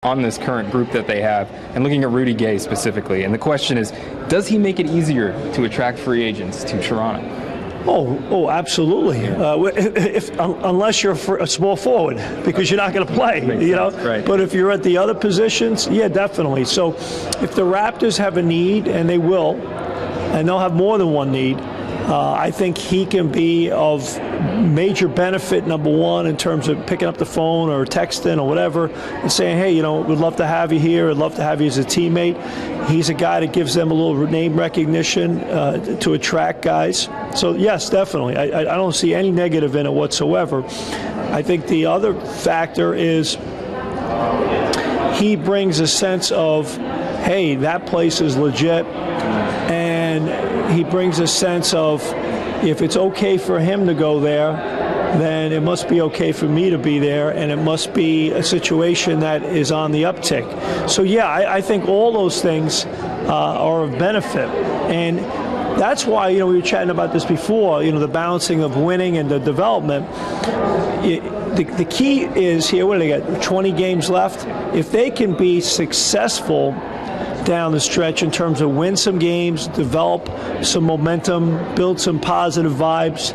on this current group that they have, and looking at Rudy Gay specifically. And the question is, does he make it easier to attract free agents to Toronto? Oh, absolutely. Unless you're a small forward, because you're not going to play, you know. Right. But if you're at the other positions, yeah, definitely. So, if the Raptors have a need, and they will, and they'll have more than one need, I think he can be of major benefit, number one, in terms of picking up the phone or texting or whatever and saying, hey, you know, we'd love to have you here. I'd love to have you as a teammate. He's a guy that gives them a little name recognition to attract guys. So, yes, definitely. I don't see any negative in it whatsoever. I think the other factor is he brings a sense of, hey, that place is legit. And he brings a sense of, if it's okay for him to go there, then it must be okay for me to be there, and it must be a situation that is on the uptick. So, yeah, I think all those things are of benefit. And that's why, you know, we were chatting about this before, you know, the balancing of winning and the development. The key is here, what do they got, 20 games left? If they can be successful down the stretch in terms of win some games, develop some momentum, build some positive vibes,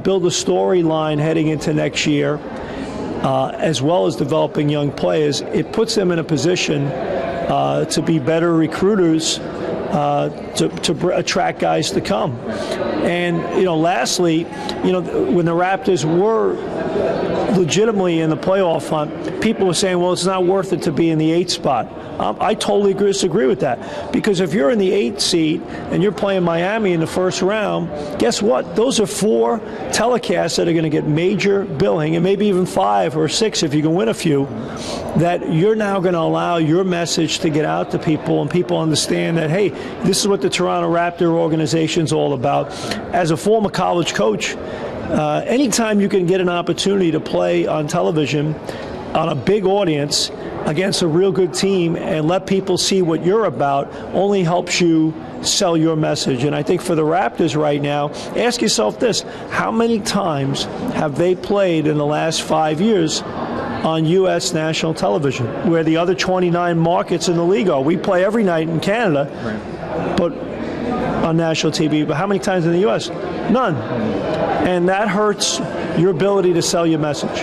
build a storyline heading into next year, as well as developing young players, it puts them in a position to be better recruiters, to attract guys to come. And, you know, lastly, you know, when the Raptors were legitimately in the playoff hunt, people were saying, well, it's not worth it to be in the 8th spot. I totally disagree with that, because if you're in the 8th seed and you're playing Miami in the first round, guess what? Those are 4 telecasts that are going to get major billing, and maybe even 5 or 6 if you can win a few, that you're now going to allow your message to get out to people, and people understand that, hey, this is what the Toronto Raptor organization is all about. As a former college coach, anytime you can get an opportunity to play on television on a big audience against a real good team and let people see what you're about, only helps you sell your message. And I think for the Raptors right now, ask yourself this: how many times have they played in the last 5 years on U.S. national television, where the other 29 markets in the league are? We play every night in Canada, right, but on national TV. But how many times in the U.S.? None. And that hurts your ability to sell your message.